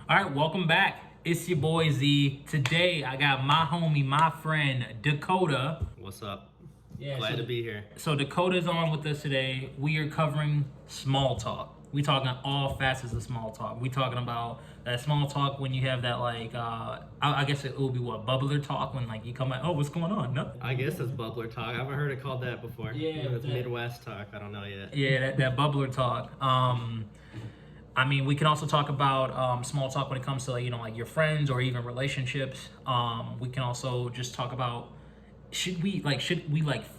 All right, welcome back. It's your boy Z. Today I got my homie, my friend Dakota. What's up? Yeah, Glad to be here. So Dakota's on with us today. We are covering small talk. We talking all facets of small talk. We talking about that small talk when you have that I guess it will be what bubbler talk when like you come out. Oh, what's going on? Nothing. I guess it's bubbler talk. I haven't heard it called that before. Yeah, It's Midwest talk. I don't know yet. Yeah, that bubbler talk. I mean, we can also talk about small talk when it comes to like your friends or even relationships. We can also just talk about should we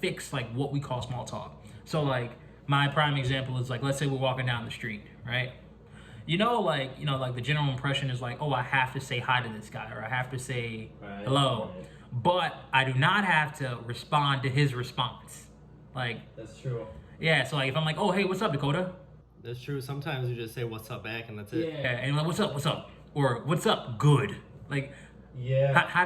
fix like what we call small talk. So like my prime example is like, let's say we're walking down the street, right? Like the general impression is like, oh, I have to say hi to this guy or I have to say hello, but I do not have to respond to his response. Like That's true. yeah, so like if I'm like, oh hey, what's up, Dakota? That's true. Sometimes you just say what's up back and that's it. Yeah, and like, what's up, or what's up, good. Like, Yeah. how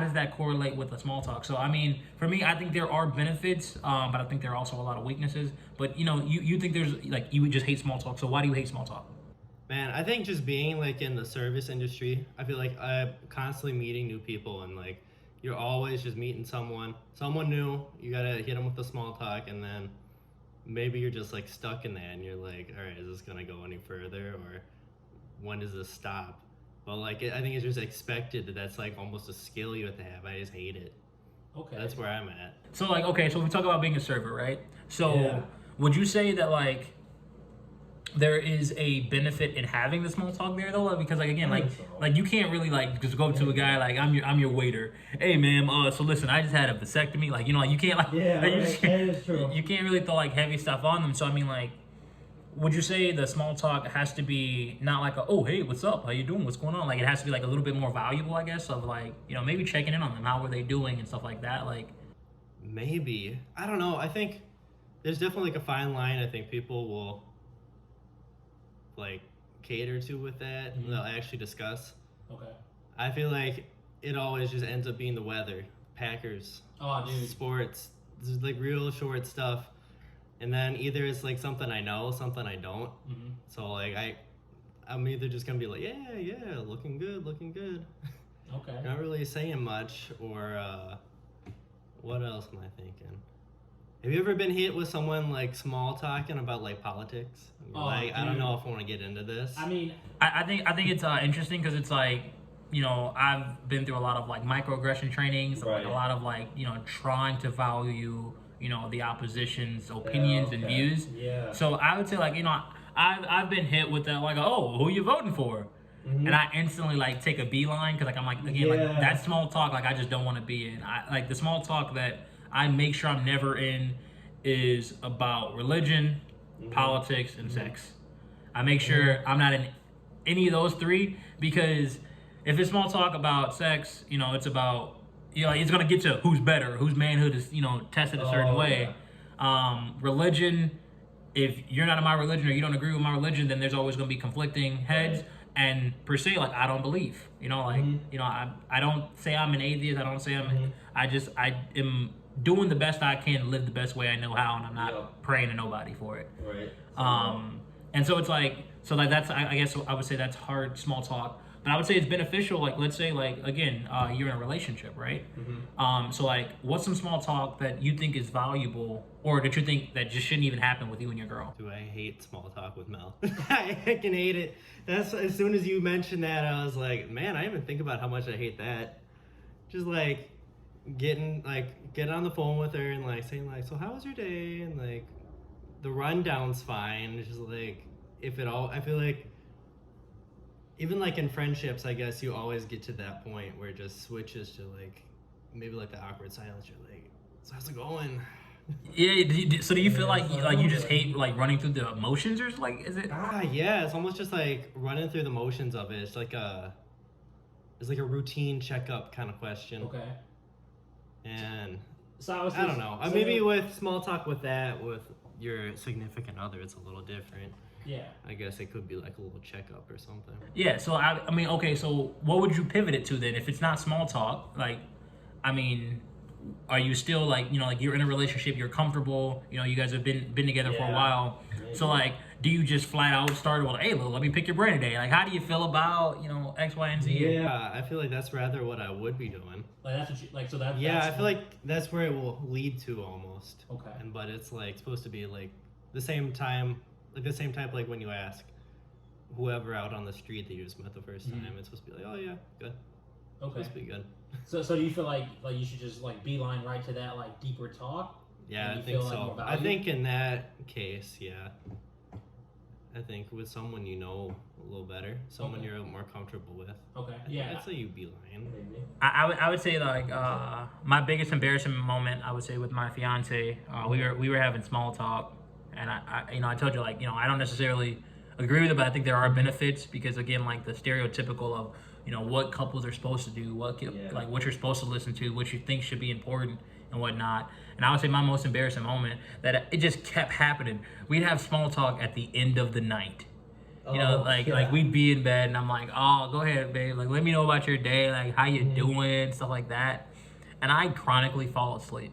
does that correlate with the small talk? So I mean, for me, I think there are benefits, but I think there are also a lot of weaknesses. But you think there's like you would just hate small talk. So why do you hate small talk? Man, I think just being like in the service industry, I feel like I'm constantly meeting new people and like you're always just meeting someone new. You gotta hit them with the small talk, and then maybe you're just like stuck in that, and you're like, all right, is this gonna go any further, or when does this stop? But like, I think it's just expected that's like almost a skill you have to have. I just hate it. Okay, That's where I'm at. So like, okay, so we talk about being a server, right? So Yeah. would you say that like there is a benefit in having the small talk there though? Because like again, I like think so. like you can't really like just go to a guy like I'm your waiter. Hey ma'am, so listen, I just had a vasectomy. Like like you can't like Yeah, like, you right, just that is true. You can't really throw like heavy stuff on them. So I mean like, would you say the small talk has to be not like a, oh hey, what's up, how you doing, what's going on? Like it has to be like a little bit more valuable, I guess, of like maybe checking in on them, how are they doing and stuff like that. Like Maybe. I don't know. I think there's definitely like a fine line I think people will like cater to with that. Mhm. They'll actually discuss. okay, I feel like it always just ends up being the weather, Packers, oh sports. This is like real short stuff. And then either it's like something I know, something I don't. hmm So like I'm either just gonna be like, yeah, looking good. okay. Not really saying much, or what else am I thinking? Have you ever been hit with someone like small talking about like politics? Oh, Like I dude. don't know if I want to get into this. I mean, I think it's interesting because it's like I've been through a lot of like microaggression trainings, like a Right. lot of like trying to value the opposition's opinions and okay. views. Yeah. So I would say like I've been hit with that like, oh, who you voting for? Mhm. And I instantly like take a beeline because like I'm like again like Yeah. that small talk like I just don't want to be in. I like the small talk that I make sure I'm never in is about religion, politics, and sex. I make sure I'm not in any of those three because if it's small talk about sex, it's about it's gonna get to who's better, whose manhood is tested a certain Oh, way. Religion, if you're not in my religion or you don't agree with my religion, then there's always gonna be conflicting heads. Right. And per se, like I don't believe, I don't say I'm an atheist. I don't say I'm. I am doing the best I can, to live the best way I know how, and I'm not Yeah. praying to nobody for it. Right. And so it's like, that's, I guess I would say that's hard small talk, but I would say it's beneficial. Like, let's say like, again, you're in a relationship, right? So like, what's some small talk that you think is valuable or that you think that just shouldn't even happen with you and your girl? Do I hate small talk with Mel? I can hate it. That's as soon as you mentioned that, I was like, man, I even think about how much I hate that. Just like getting on the phone with her and like saying like, so how was your day? And like the rundown's fine. It's just like if it all, I feel like even like in friendships, I guess you always get to that point where it just switches to like maybe like the awkward silence. You're like, so how's it going? Yeah. So do you feel like Yeah, you just hate like running through the emotions, or like is it? Yeah, it's almost just like running through the motions of it. It's like a routine checkup kind of question. Okay. And So I was I don't know. so- Maybe with small talk with your significant other, it's a little different. Yeah. I guess it could be like a little checkup or something. Yeah, so I mean, okay, so what would you pivot it to then? If it's not small talk, like, I mean, are you still like, like you're in a relationship, you're comfortable, you guys have been together for a Yeah. while. So like, do you just flat out start with, hey, let me pick your brain today? Like, how do you feel about, you know, X, Y, and Z? Yeah, I feel like that's rather what I would be doing. Like that's what you like. So that. Yeah, that's I feel like that's where it will lead to almost. Okay. And but it's like supposed to be like the same time, like when you ask whoever out on the street that you just met the first time, it's supposed to be like, oh yeah, good. Okay. Supposed to be good. So do you feel like you should just like beeline right to that like deeper talk? Yeah, And I you think feel, like, so. more I value? think in that case, yeah. I think with someone you know a little better, someone Okay. you're more comfortable with. Okay. Yeah. I'd say you be lying. Maybe. I would say like my biggest embarrassing moment, I would say, with my fiance, we were having small talk, and I told you, like, I don't necessarily agree with it, but I think there are benefits, because again, like the stereotypical of what couples are supposed to do, like what you're supposed to listen to, what you think should be important and whatnot. And I would say my most embarrassing moment, that it just kept happening. We'd have small talk at the end of the night. Like we'd be in bed and I'm like, oh, go ahead, babe. Like, let me know about your day, like how you doing, stuff like that. And I chronically fall asleep.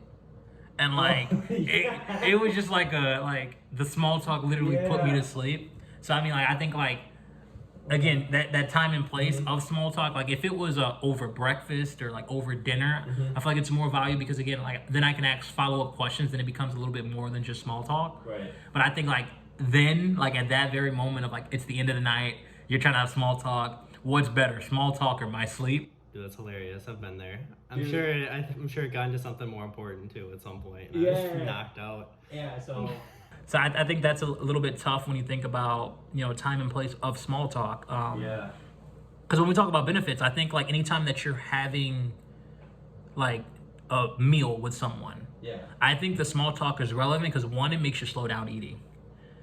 And like it was just like the small talk literally put me to sleep. So I mean, like, I think, like, again, that time and place of small talk, like if it was over breakfast or like over dinner, I feel like it's more value, because again, like, then I can ask follow-up questions, then it becomes a little bit more than just small talk. Right. But I think, like, then, like, at that very moment of, like, it's the end of the night, you're trying to have small talk, what's better, small talk or my sleep? Dude, that's hilarious. I've been there. I'm Dude. sure it got into something more important too at some point. And I Yeah. was knocked out. Yeah. So. So I think that's a little bit tough when you think about, time and place of small talk. Yeah. Because when we talk about benefits, I think, like, anytime that you're having, like, a meal with someone, Yeah. I think the small talk is relevant because, one, it makes you slow down eating.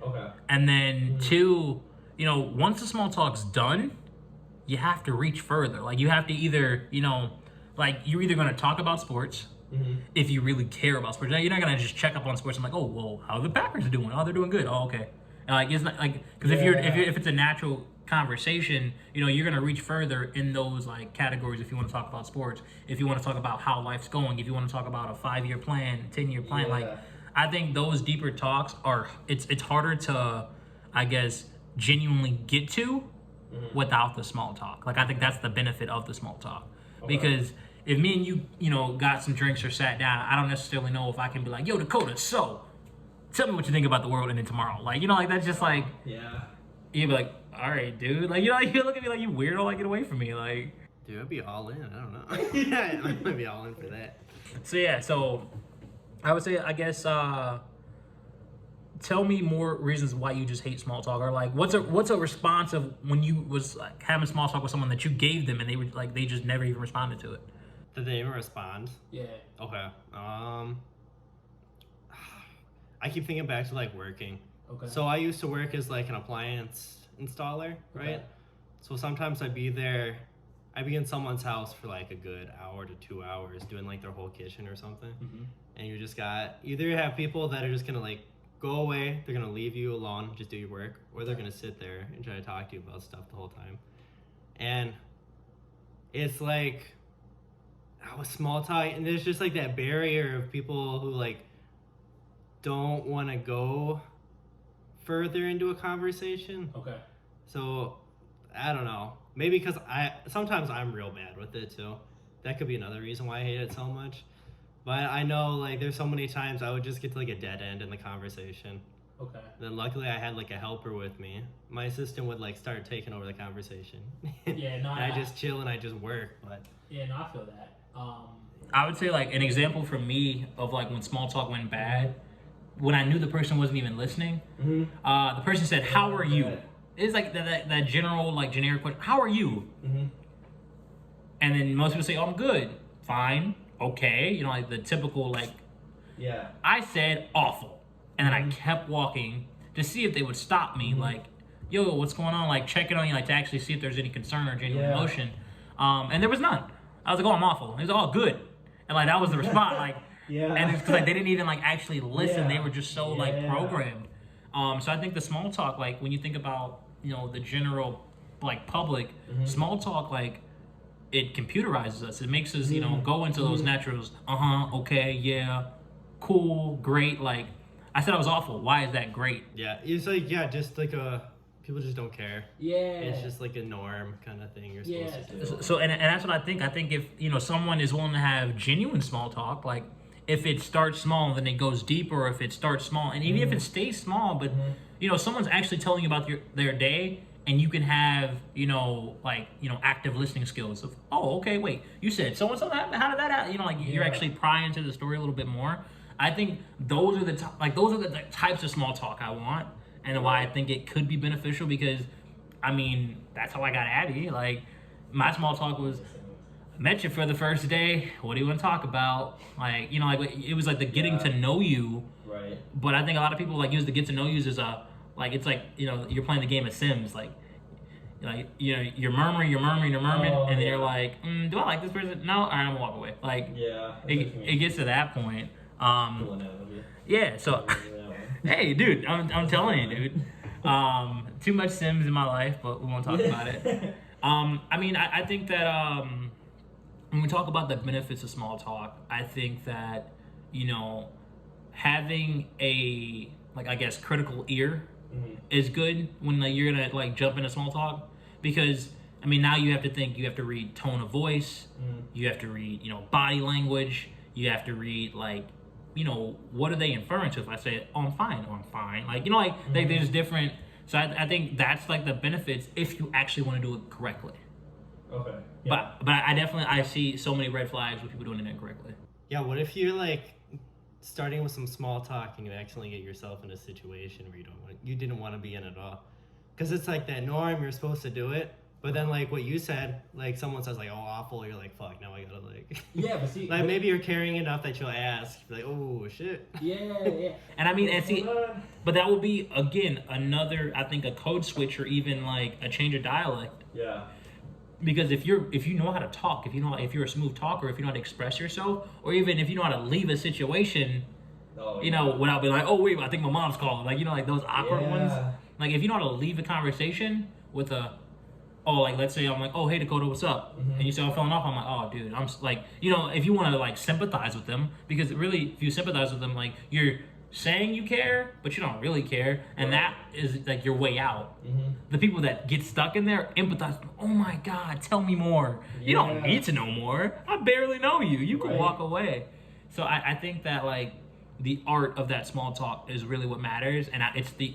Okay. And then, two, once the small talk's done, you have to reach further. Like, you have to either, like, you're either going to talk about sports, if you really care about sports. Now, you're not going to just check up on sports and like, oh, well, how are the Packers doing? Oh, they're doing good. Oh, okay. And, like, it's not like, because if it's a natural conversation, you're going to reach further in those, like, categories. If you want to talk about sports, if you want to talk about how life's going, if you want to talk about a 5-year plan, 10-year plan, like, I think those deeper talks it's harder to, I guess, genuinely get to without the small talk. Like, I think that's the benefit of the small talk. Because if me and you, got some drinks or sat down, I don't necessarily know if I can be like, yo, Dakota, so tell me what you think about the world ending tomorrow. Like, like, that's just like, Yeah. you'd be like, all right, dude. Like, you look at me like, you weirdo, like, get away from me. Like, Dude, I'd be all in. I don't know. Yeah, I might be all in for that. so yeah, so I would say, I guess, tell me more reasons why you just hate small talk, or like what's a response of when you was like having small talk with someone that you gave them and they were like, they just never even responded to it. Did they even respond? Yeah. Okay. I keep thinking back to like working. Okay. So I used to work as like an appliance installer, right? Okay. So sometimes I'd be in someone's house for like a good hour to 2 hours doing like their whole kitchen or something. And you just got, either you have people that are just gonna like go away, they're gonna leave you alone, just do your work, or they're gonna sit there and try to talk to you about stuff the whole time. And it's like, with small talk, and there's just like that barrier of people who like don't want to go further into a conversation. Okay. So I don't know, maybe because sometimes I'm real bad with it too. That could be another reason why I hate it so much. But I know, like, there's so many times I would just get to like a dead end in the conversation. Okay. Then luckily I had like a helper with me. My assistant would like start taking over the conversation. Yeah, no, And I just chill and I just work. But Yeah, no, I feel that. I would say, like, an example for me of like when small talk went bad, when I knew the person wasn't even listening, the person said, "How are you?" It's like that general, like, generic question, "How are you?" And then most people say, "Oh, I'm good, fine, okay," like the typical, like. Yeah. I said awful, and then I kept walking to see if they would stop me, like, "Yo, what's going on?" Like, checking on you, like, to actually see if there's any concern or genuine emotion. And there was none. I was like, "Oh, I'm awful." It was all good, and like that was the response, like. Yeah. And it's 'cause, like, they didn't even like actually listen. Yeah. They were just so like programmed. So I think the small talk, like, when you think about the general like public, small talk, like, it computerizes us. It makes us go into those naturals. Okay, yeah, cool, great. Like, I said I was awful. Why is that great? Yeah, it's like just like people just don't care. Yeah. It's just like a norm kind of thing you're supposed to do. So and that's what I think. I think if someone is willing to have genuine small talk, like if it starts small then it goes deeper, or if it starts small and even if it stays small, but someone's actually telling you about their day, and you can have active listening skills of, oh, okay, wait, you said so and so, how did that happen? You're actually prying into the story a little bit more. I think those are the types of small talk I want, and why I think it could be beneficial, because that's how I got Abby. Like, my small talk was, met you for the first day, what do you want to talk about? It was like the getting to know you. Right. But I think a lot of people use the get to know yous as it's like you're playing the game of Sims, you're murmuring, and then you're like, do I like this person? No, all right, I'm gonna walk away. It gets to that point. Cool analogy. Yeah, so hey, dude, I'm telling you, dude. Too much Sims in my life, but we won't talk about it. I think that when we talk about the benefits of small talk, I think that having a critical ear is good when you're gonna jump into small talk, because now you have to think, you have to read tone of voice, you have to read body language, you have to read what are they inferring to if I say, oh, I'm fine, or I'm fine, there's different. So I think that's the benefits if you actually want to do it correctly. Okay. Yeah. But I see so many red flags with people doing it incorrectly. Yeah, what if you're starting with some small talk and you accidentally get yourself in a situation where you didn't want to be in at all? Because it's that norm, you're supposed to do it, but then what you said, someone says oh, awful, you're fuck, now I gotta yeah, but see, maybe you're caring enough that you'll ask, oh shit. Yeah. And but that will be again another, I think, a code switch, or even a change of dialect. Yeah. Because if you know how to talk, if you're a smooth talker, if you know how to express yourself, or even if you know how to leave a situation, without being oh wait, I think my mom's calling, those awkward ones. If you know how to leave a conversation with a, let's say I'm oh hey Dakota, what's up? And you say I'm feeling off, I'm oh dude, I'm if you want to sympathize with them, because really if you sympathize with them, you're saying you care, but you don't really care, and that is your way out. The people that get stuck in there empathize. Oh my God, tell me more. You don't need to know more. I barely know you. You can walk away. So I think that the art of that small talk is really what matters, and it's the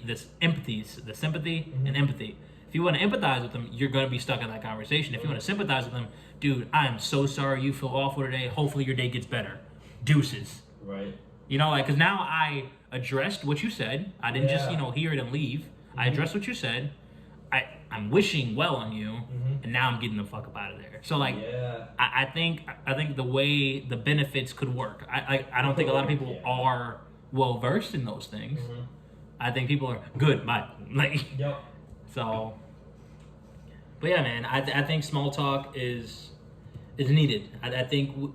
sympathy and empathy. If you want to empathize with them, you're gonna be stuck in that conversation. If you want to sympathize with them, dude, I am so sorry you feel awful today. Hopefully your day gets better. Deuces. Right. Because now I addressed what you said. I didn't just, hear it and leave. I addressed what you said. I'm wishing well on you, and now I'm getting the fuck up out of there. So I think the way the benefits could work. I don't think a lot of people are well versed in those things. I think people are good, but Yep. So, but yeah, man, I think small talk is needed. I think.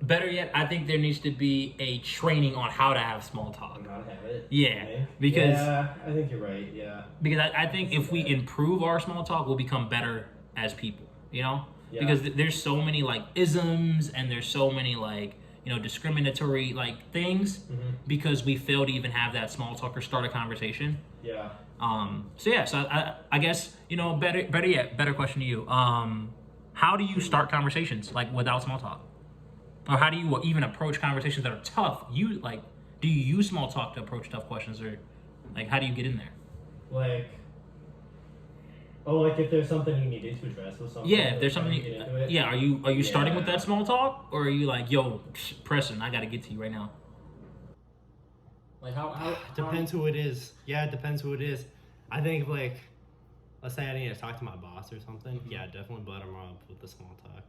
Better yet, I think there needs to be a training on how to have small talk. Not have it. Yeah, Okay. because I think you're right. Yeah. Because I think if we improve our small talk, we'll become better as people. Yeah. Because there's so many isms, and there's so many discriminatory things, because we fail to even have that small talk or start a conversation. Yeah. So I guess better yet, better question to you. How do you start conversations without small talk? Or how do you even approach conversations that are tough? Do you use small talk to approach tough questions, or how do you get in there? If there's something you needed to address with someone. Yeah, if there's something. get into it. Yeah, are you starting with that small talk, or are you yo, Preston, I got to get to you right now? How Depends who it is. Yeah, it depends who it is. I think let's say I need to talk to my boss or something. Yeah, definitely butter them up with the small talk.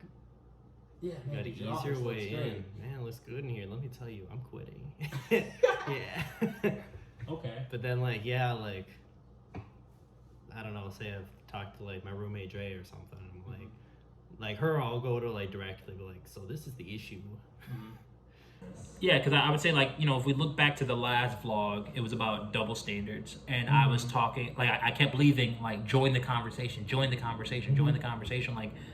Yeah, man, Got an get your easier office way looks in. Man, it looks good in here. Let me tell you, I'm quitting. Yeah. Okay. But then I don't know, say I've talked to my roommate Dre or something. I'm her, I'll go to directly be so this is the issue. Yeah, because I would say if we look back to the last vlog, it was about double standards, and I was talking I kept leaving join the conversation,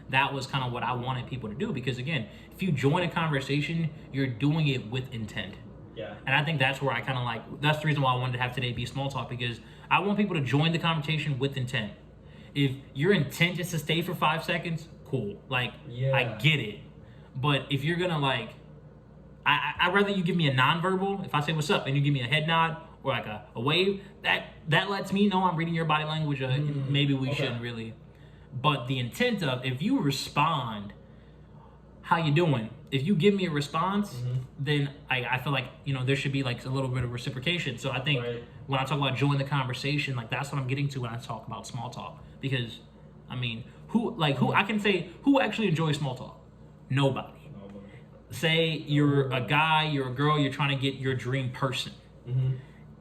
that was kind of what I wanted people to do, because again, if you join a conversation, you're doing it with intent. Yeah. And I think that's where I kind of like, that's the reason why I wanted to have today be small talk, because I want people to join the conversation with intent. If your intent is to stay for 5 seconds, cool. Like, Yeah. I get it. But if you're gonna like, I'd rather you give me a nonverbal. If I say what's up and you give me a head nod or like a wave, that lets me know I'm reading your body language. Maybe we shouldn't really. But the intent of, if you respond, how you doing? If you give me a response, then I feel like, you know, there should be like a little bit of reciprocation. So I think when I talk about join the conversation, like that's what I'm getting to when I talk about small talk. Because, I mean, who I can say, who actually enjoys small talk? Nobody. Say you're a guy, you're a girl, you're trying to get your dream person.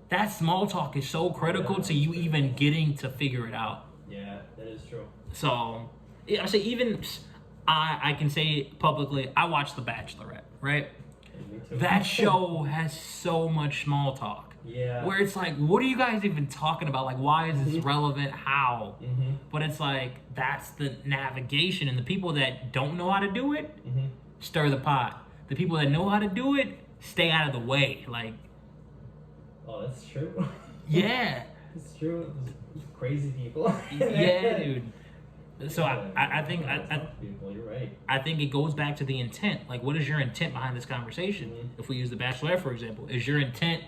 That small talk is so critical to you even getting to figure it out. Yeah, that is true. So, yeah, I say even I can say publicly, I watched The Bachelorette, right? Me too. That show has so much small talk. Yeah. Where it's like, what are you guys even talking about? Like, why is this relevant? How? But it's like, that's the navigation. And the people that don't know how to do it, stir the pot. The people that know how to do it, stay out of the way. Like, Oh, that's true. yeah. It's true. There's crazy people. Yeah, dude. So I think people. You're right. I think it goes back to the intent. Like, what is your intent behind this conversation? If we use The Bachelorette, for example, is your intent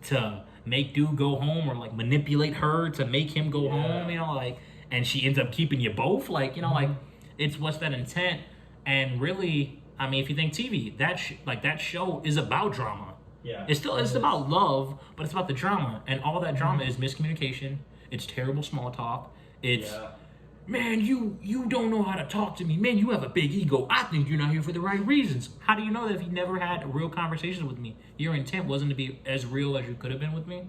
to make dude go home or like manipulate her to make him go home? You know, like, and she ends up keeping you both. Like, you know, like, it's what's that intent? And really, I mean, if you think TV, that show is about drama. Yeah. It's about love, but it's about the drama, and all that drama is miscommunication. It's terrible small talk. It's man, you don't know how to talk to me. Man, you have a big ego. I think you're not here for the right reasons. How do you know that if you never had real conversations with me, your intent wasn't to be as real as you could have been with me?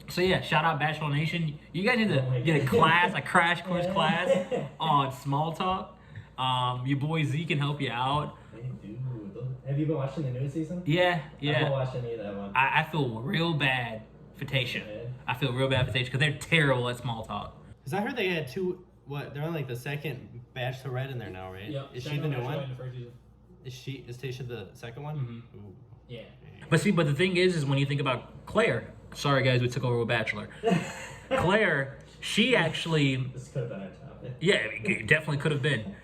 So yeah, shout out Bachelor Nation. You guys need to get a class, a crash course class on small talk. Your boy Z can help you out. Hey, dude, have you been watching the new season? Yeah. I haven't watched any of that one. I feel real bad for Tasha. I feel real bad for Tasha because they're terrible at small talk. Because I heard they had two. What? They're on like the second Bachelorette in there now, right? Yeah. Is she the new one? Is Tasha the second one? Ooh. Yeah. But the thing is when you think about Claire. Sorry guys, we took over with Bachelor. Claire, she actually. This could have been our topic. Yeah, it definitely could have been.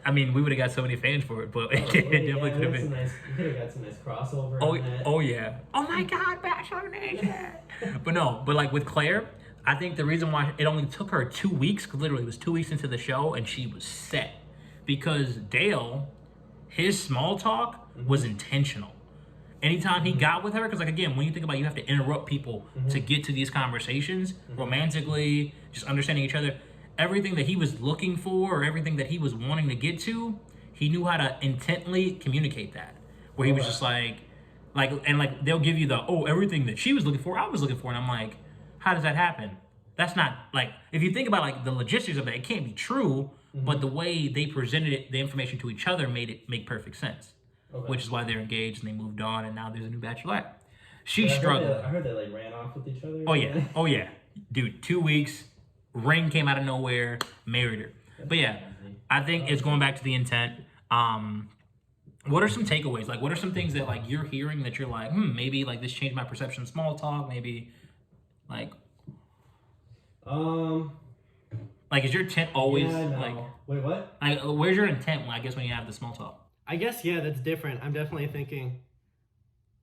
I mean, we would have got so many fans for it, but it definitely could have been. You could have got some nice crossover. Oh yeah. Oh my God, Bachelor Nation. but like with Claire, I think the reason why it only took her 2 weeks, because literally it was 2 weeks into the show, and she was set. Because Dale, his small talk was intentional. Anytime he got with her, because like again, when you think about it, you have to interrupt people to get to these conversations, romantically, just understanding each other. Everything that he was looking for or everything that he was wanting to get to, he knew how to intently communicate that. Where he was just like they'll give you everything that she was looking for, I was looking for, and I'm like, how does that happen? That's not like, if you think about like the logistics of it, it can't be true, but the way they presented the information to each other made it make perfect sense. Which is why they're engaged and they moved on, and now there's a new Bachelorette. She struggled. I heard they like ran off with each other. Oh yeah. Dude, 2 weeks. Ring came out of nowhere, married her. But yeah, I think it's going back to the intent. What are some takeaways? Like, what are some things that like you're hearing that you're like, maybe like this changed my perception of small talk? Maybe, like, is your intent always like? Wait, what? Like, where's your intent? I guess when you have the small talk. I guess that's different. I'm definitely thinking.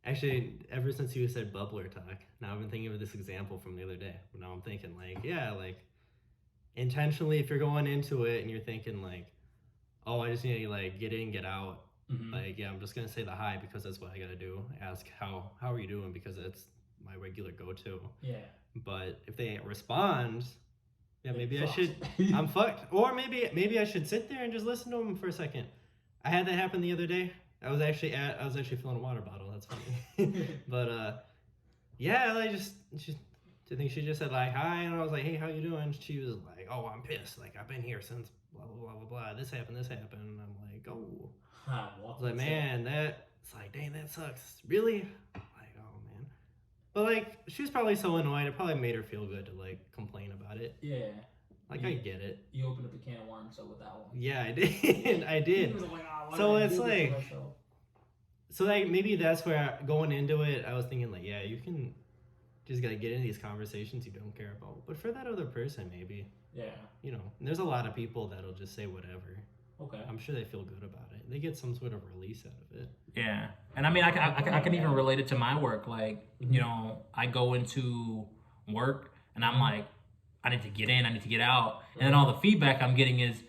Actually, ever since you said bubbler talk, now I've been thinking of this example from the other day. Now I'm thinking intentionally, if you're going into it and you're thinking like, oh, I just need to like get in, get out. Like, yeah, I'm just gonna say the hi because that's what I gotta do. Ask how are you doing because it's my regular go-to. Yeah. But if they respond, yeah, maybe I should. I'm fucked. Or maybe I should sit there and just listen to them for a second. I had that happen the other day. I was actually filling a water bottle. That's funny. But yeah, I think she just said like hi, and I was like, hey, how you doing? She was like, oh, I'm pissed. Like I've been here since blah blah blah blah blah. This happened. And I'm like, oh. I was like, man, it's like, dang, that sucks. Really? Like, oh man. But like, she was probably so annoyed. It probably made her feel good to like complain about it. Yeah. Like, I get it. You opened up a can of worms, so with that one. Yeah, I did. I did. So it's like, So like maybe that's where going into it, I was thinking like, yeah, you can just gotta get into these conversations you don't care about. But for that other person, maybe, Yeah. you know, there's a lot of people that'll just say whatever. Okay. I'm sure they feel good about it. They get some sort of release out of it. Yeah, and I mean, I can even relate it to my work. Like, you know, I go into work and I'm like, I need to get in, I need to get out, and then all the feedback I'm getting is,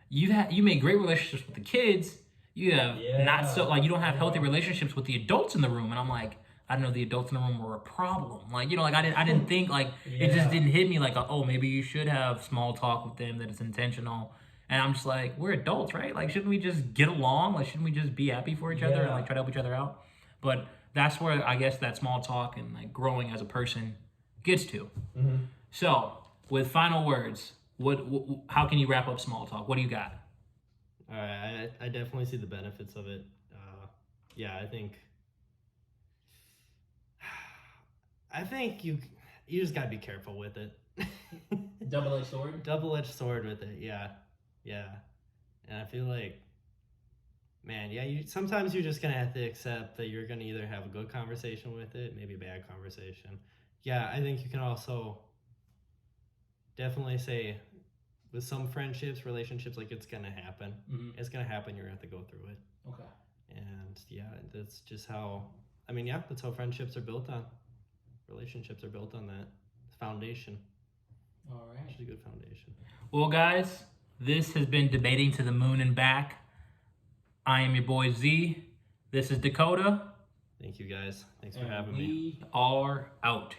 you made great relationships with the kids. You have not so like you don't have healthy relationships with the adults in the room, and I'm like, I didn't know the adults in the room were a problem. Like, you know, like I didn't think like it just didn't hit me like, oh, maybe you should have small talk with them that is intentional. And I'm just like, we're adults, right? Like, shouldn't we just get along? Like, shouldn't we just be happy for each other and like try to help each other out? But that's where I guess that small talk and like growing as a person gets to. So, with final words, how can you wrap up small talk? What do you got? All right, I definitely see the benefits of it. Yeah, I think you just gotta be careful with it. Double-edged sword. Double-edged sword with it. Yeah, and I feel like, man, yeah, sometimes you're just gonna have to accept that you're gonna either have a good conversation with it, maybe a bad conversation. Yeah, I think you can also definitely say with some friendships, relationships, like it's gonna happen. It's gonna happen. You're gonna have to go through it. Okay. And yeah, that's just how. I mean, yeah, that's how friendships are built on. Relationships are built on that foundation. All right. Which is a good foundation. Well, guys, this has been Debating to the Moon and Back. I am your boy Z. This is Dakota. Thank you guys. Thanks for having me. We are out.